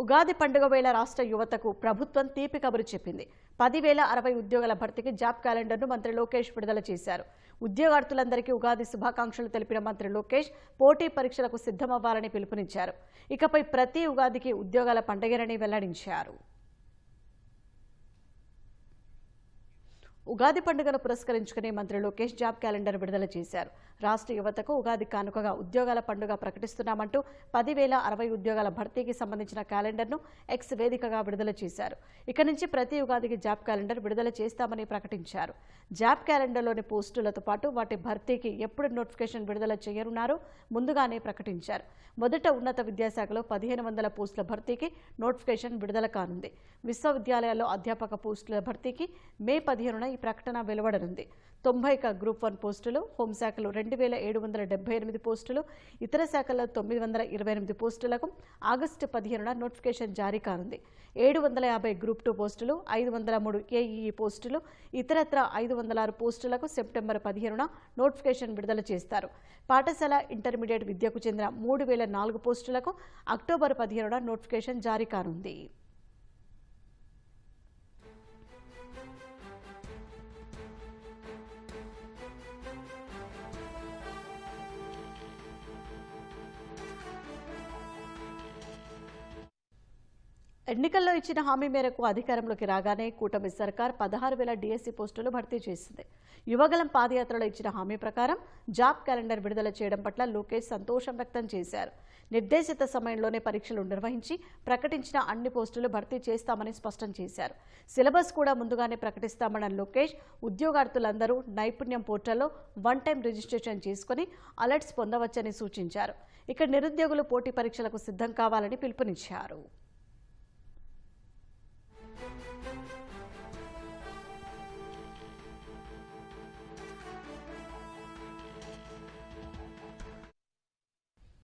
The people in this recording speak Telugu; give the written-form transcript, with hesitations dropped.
ఉగాది పండుగ వేళ రాష్ట్ర యువతకు ప్రభుత్వం తీపి కబురు చెప్పింది. 10,060 ఉద్యోగాల భర్తీకి జాబ్ క్యాలెండర్ను మంత్రి లోకేష్ విడుదల చేశారు. ఉద్యోగార్థులందరికీ ఉగాది శుభాకాంక్షలు తెలిపిన మంత్రి లోకేష్ పోటీ పరీక్షలకు సిద్ధమవ్వాలని పిలుపునిచ్చారు. ఇకపై ప్రతి ఉగాదికి ఉద్యోగాల పండుగని వెల్లడించారు. ఉగాది పండుగను పురస్కరించుకుని మంత్రి లోకేష్ జాబ్ క్యాలెండర్ విడుదల చేశారు. రాష్ట్ర యువతకు ఉగాది కానుకగా ఉద్యోగాల పండుగ ప్రకటిస్తున్నామంటూ 10,060 ఉద్యోగాల భర్తీకి సంబంధించిన క్యాలెండర్ను ఎక్స్ వేదికగా విడుదల చేశారు. ఇక నుంచి ప్రతి ఉగాదికి జాబ్ క్యాలెండర్ విడుదల చేస్తామని ప్రకటించారు. జాబ్ క్యాలెండర్లోని పోస్టులతో పాటు వాటి భర్తీకి ఎప్పుడు నోటిఫికేషన్ విడుదల చేయనున్నారో ముందుగానే ప్రకటించారు. మొదట ఉన్నత విద్యాశాఖలో 1,500 పోస్టుల భర్తీకి నోటిఫికేషన్ విడుదల కానుంది. విశ్వవిద్యాలయాల్లో అధ్యాపక పోస్టుల భర్తీకి మే 15న ఈ ప్రకటన వెలువడనుంది. 90 గ్రూప్ 1 పోస్టులు, హోంశాఖలో 2,778 పోస్టులు, ఇతర శాఖల్లో 928 పోస్టులకు ఆగస్టు 15న నోటిఫికేషన్ జారీ కానుంది. 750 గ్రూప్ 2 పోస్టులు, 503 ఏఈఈ పోస్టులు, ఇతరత్ర 506 పోస్టులకు సెప్టెంబర్ 15న నోటిఫికేషన్ విడుదల చేస్తారు. పాఠశాల ఇంటర్మీడియట్ విద్యకు చెందిన 3,004 పోస్టులకు అక్టోబర్ 15న నోటిఫికేషన్ జారీ కానుంది. ఎన్నికల్లో ఇచ్చిన హామీ మేరకు అధికారంలోకి రాగానే కూటమి సర్కార్ 16,000 డిఎస్సీ పోస్టులు భర్తీ చేసింది. యువగలం పాదయాత్రలో ఇచ్చిన హామీ ప్రకారం జాబ్ క్యాలెండర్ విడుదల చేయడం పట్ల లోకేష్ సంతోషం వ్యక్తం చేశారు. నిర్దేశిత సమయంలోనే పరీక్షలు నిర్వహించి ప్రకటించిన అన్ని పోస్టులు భర్తీ చేస్తామని స్పష్టం చేశారు. సిలబస్ కూడా ముందుగానే ప్రకటిస్తామన్న లోకేష్ ఉద్యోగార్థులందరూ నైపుణ్యం పోర్టల్లో 1 టైం రిజిస్ట్రేషన్ చేసుకుని అలర్ట్స్ పొందవచ్చని సూచించారు. ఇక నిరుద్యోగులు పోటీ పరీక్షలకు సిద్ధం కావాలని పిలుపునిచ్చారు.